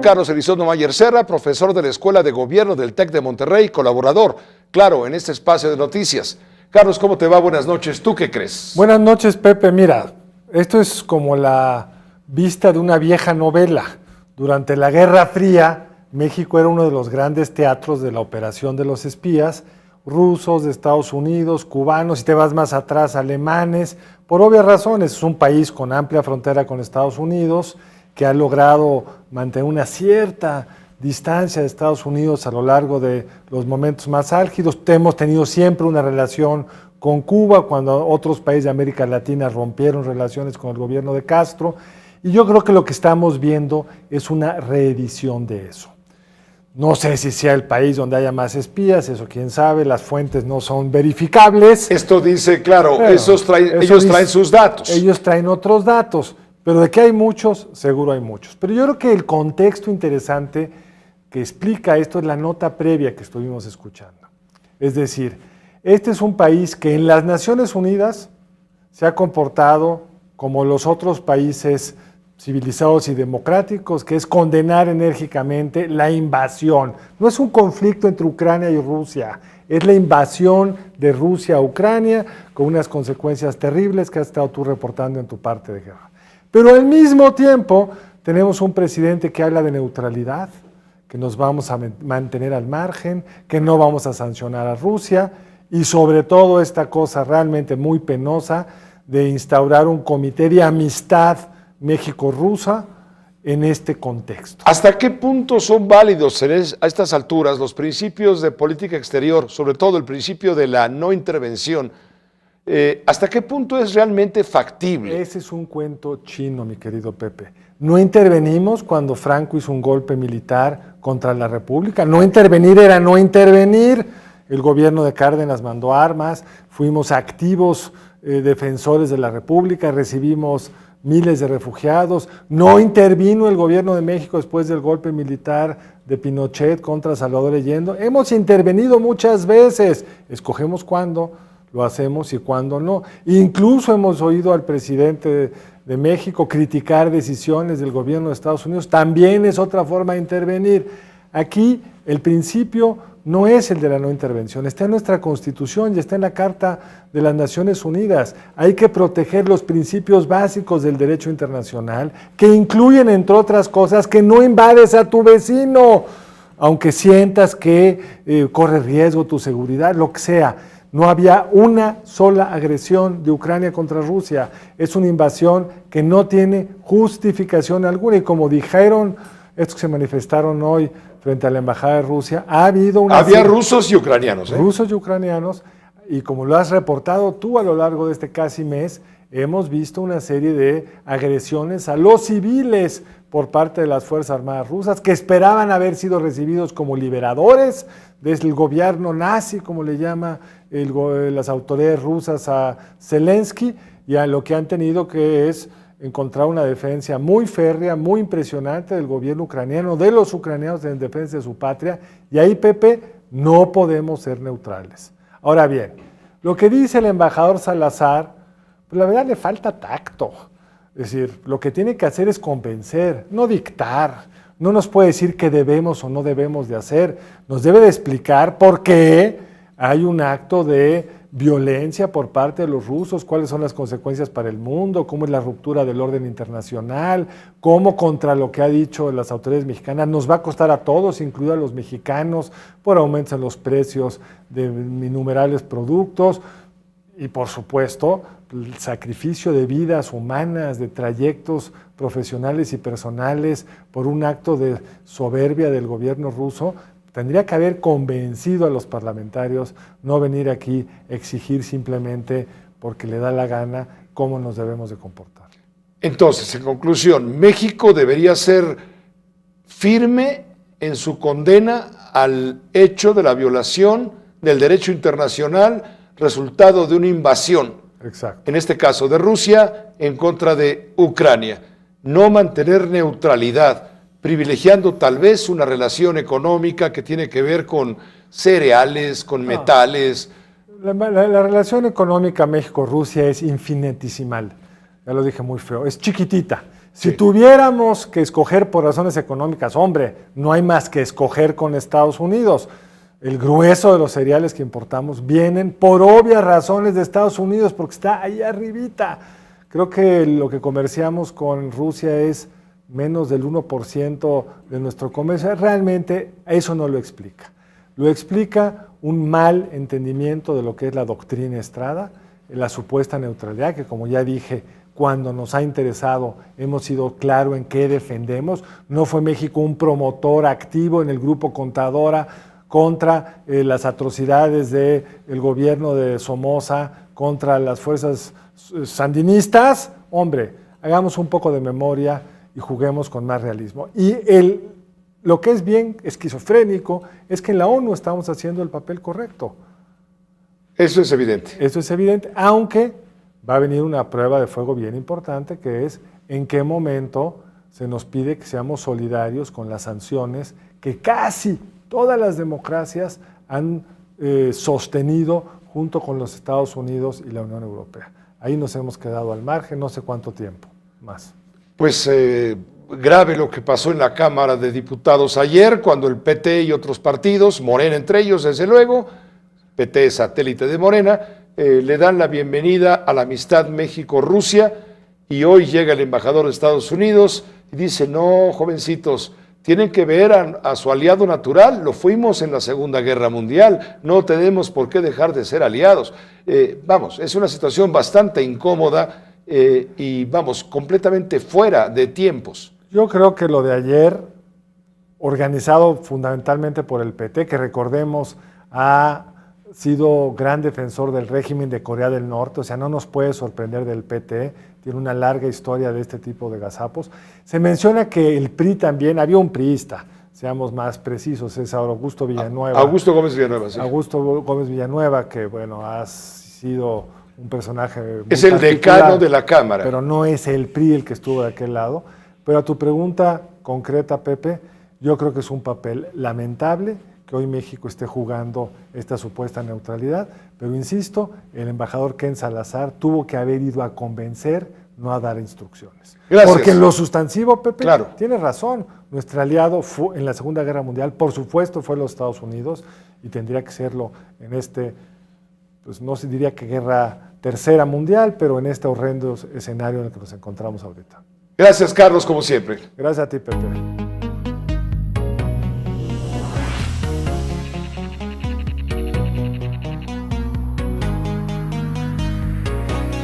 ingeniero Carlos Elizondo Mayer Serra, profesor de la Escuela de Gobierno del TEC de Monterrey, colaborador, claro, en este espacio de noticias. Carlos, ¿cómo te va? Buenas noches. ¿Tú qué crees? Buenas noches, Pepe. Mira, esto es como la vista de una vieja novela. Durante la Guerra Fría, México era uno de los grandes teatros de la operación de los espías, rusos, de Estados Unidos, cubanos, si te vas más atrás, alemanes, por obvias razones. Es un país con amplia frontera con Estados Unidos, que ha logrado mantener una cierta distancia de Estados Unidos a lo largo de los momentos más álgidos. Hemos tenido siempre una relación con Cuba, cuando otros países de América Latina rompieron relaciones con el gobierno de Castro, y yo creo que lo que estamos viendo es una reedición de eso. No sé si sea el país donde haya más espías, eso quién sabe, las fuentes no son verificables. Esto dice, claro, ellos traen sus datos. Ellos traen otros datos, pero de que hay muchos, seguro hay muchos. Pero yo creo que el contexto interesante que explica esto es la nota previa que estuvimos escuchando. Es decir, este es un país que en las Naciones Unidas se ha comportado como los otros países civilizados y democráticos, que es condenar enérgicamente la invasión. No es un conflicto entre Ucrania y Rusia, es la invasión de Rusia a Ucrania con unas consecuencias terribles que has estado tú reportando en tu parte de guerra. Pero al mismo tiempo tenemos un presidente que habla de neutralidad, que nos vamos a mantener al margen, que no vamos a sancionar a Rusia y sobre todo esta cosa realmente muy penosa de instaurar un comité de amistad México-Rusa en este contexto. ¿Hasta qué punto son válidos a estas alturas los principios de política exterior, sobre todo el principio de la no intervención? ¿Hasta qué punto es realmente factible? Ese es un cuento chino, mi querido Pepe. No intervenimos cuando Franco hizo un golpe militar contra la República. No intervenir era no intervenir. El gobierno de Cárdenas mandó armas, fuimos activos defensores de la República, recibimos miles de refugiados. No intervino el gobierno de México después del golpe militar de Pinochet contra Salvador Allende. Hemos intervenido muchas veces. Escogemos cuándo lo hacemos y cuándo no. Incluso hemos oído al presidente de México criticar decisiones del gobierno de Estados Unidos. También es otra forma de intervenir. Aquí el principio no es el de la no intervención, está en nuestra Constitución y está en la Carta de las Naciones Unidas. Hay que proteger los principios básicos del derecho internacional, que incluyen, entre otras cosas, que no invades a tu vecino, aunque sientas que corre riesgo tu seguridad, lo que sea. No había una sola agresión de Ucrania contra Rusia. Es una invasión que no tiene justificación alguna. Y como dijeron estos que se manifestaron hoy frente a la Embajada de Rusia, había rusos y ucranianos. Rusos y ucranianos, y como lo has reportado tú a lo largo de este casi mes, hemos visto una serie de agresiones a los civiles por parte de las Fuerzas Armadas rusas, que esperaban haber sido recibidos como liberadores desde el gobierno nazi, como le llama las autoridades rusas a Zelensky, y a lo que han tenido que es encontrar una defensa muy férrea, muy impresionante del gobierno ucraniano, de los ucranianos en defensa de su patria, y ahí, Pepe, no podemos ser neutrales. Ahora bien, lo que dice el embajador Salazar, pues la verdad le falta tacto. Es decir, lo que tiene que hacer es convencer, no dictar. No nos puede decir qué debemos o no debemos de hacer. Nos debe de explicar por qué hay un acto de violencia por parte de los rusos, cuáles son las consecuencias para el mundo, cómo es la ruptura del orden internacional, cómo contra lo que ha dicho las autoridades mexicanas nos va a costar a todos, incluidos a los mexicanos, por aumentos en los precios de innumerables productos y por supuesto el sacrificio de vidas humanas, de trayectos profesionales y personales por un acto de soberbia del gobierno ruso. Tendría que haber convencido a los parlamentarios, no venir aquí a exigir simplemente porque le da la gana cómo nos debemos de comportar. Entonces, en conclusión, México debería ser firme en su condena al hecho de la violación del derecho internacional resultado de una invasión, exacto, en este caso de Rusia, en contra de Ucrania. No mantener neutralidad, privilegiando tal vez una relación económica que tiene que ver con cereales, con metales. La relación económica México-Rusia es infinitesimal, ya lo dije muy feo, es chiquitita. Si tuviéramos que escoger por razones económicas, hombre, no hay más que escoger con Estados Unidos. El grueso de los cereales que importamos vienen por obvias razones de Estados Unidos, porque está ahí arribita. Creo que lo que comerciamos con Rusia es menos del 1% de nuestro comercio. Realmente eso no lo explica. Lo explica un mal entendimiento de lo que es la doctrina Estrada, la supuesta neutralidad, que como ya dije, cuando nos ha interesado hemos sido claros en qué defendemos. No fue México un promotor activo en el grupo Contadora contra las atrocidades del gobierno de Somoza, contra las fuerzas sandinistas. Hombre, hagamos un poco de memoria y juguemos con más realismo. Y lo que es bien esquizofrénico es que en la ONU estamos haciendo el papel correcto. Eso es evidente. Eso es evidente, aunque va a venir una prueba de fuego bien importante, que es en qué momento se nos pide que seamos solidarios con las sanciones que casi todas las democracias han sostenido junto con los Estados Unidos y la Unión Europea. Ahí nos hemos quedado al margen, no sé cuánto tiempo más. Pues grave lo que pasó en la Cámara de Diputados ayer, cuando el PT y otros partidos, Morena entre ellos, desde luego, PT es satélite de Morena, le dan la bienvenida a la amistad México-Rusia, y hoy llega el embajador de Estados Unidos y dice, no, jovencitos, tienen que ver a su aliado natural, lo fuimos en la Segunda Guerra Mundial, no tenemos por qué dejar de ser aliados. Vamos, es una situación bastante incómoda y vamos, completamente fuera de tiempos. Yo creo que lo de ayer, organizado fundamentalmente por el PT, que recordemos ha sido gran defensor del régimen de Corea del Norte, o sea, no nos puede sorprender del PT, tiene una larga historia de este tipo de gazapos. Se menciona que el PRI también, había un priista, seamos más precisos, es Augusto Villanueva. Augusto Gómez Villanueva, sí. Augusto Gómez Villanueva, que bueno, ha sido un personaje muy es el decano de la Cámara. Pero no es el PRI el que estuvo de aquel lado. Pero a tu pregunta concreta, Pepe, yo creo que es un papel lamentable que hoy México esté jugando esta supuesta neutralidad, pero insisto, el embajador Ken Salazar tuvo que haber ido a convencer, no a dar instrucciones. Gracias. Porque en lo sustantivo, Pepe, claro, tiene razón, nuestro aliado en la Segunda Guerra Mundial, por supuesto, fue los Estados Unidos, y tendría que serlo en este, pues no se diría que guerra tercera mundial, pero en este horrendo escenario en el que nos encontramos ahorita. Gracias, Carlos, como siempre. Gracias a ti, Pepe.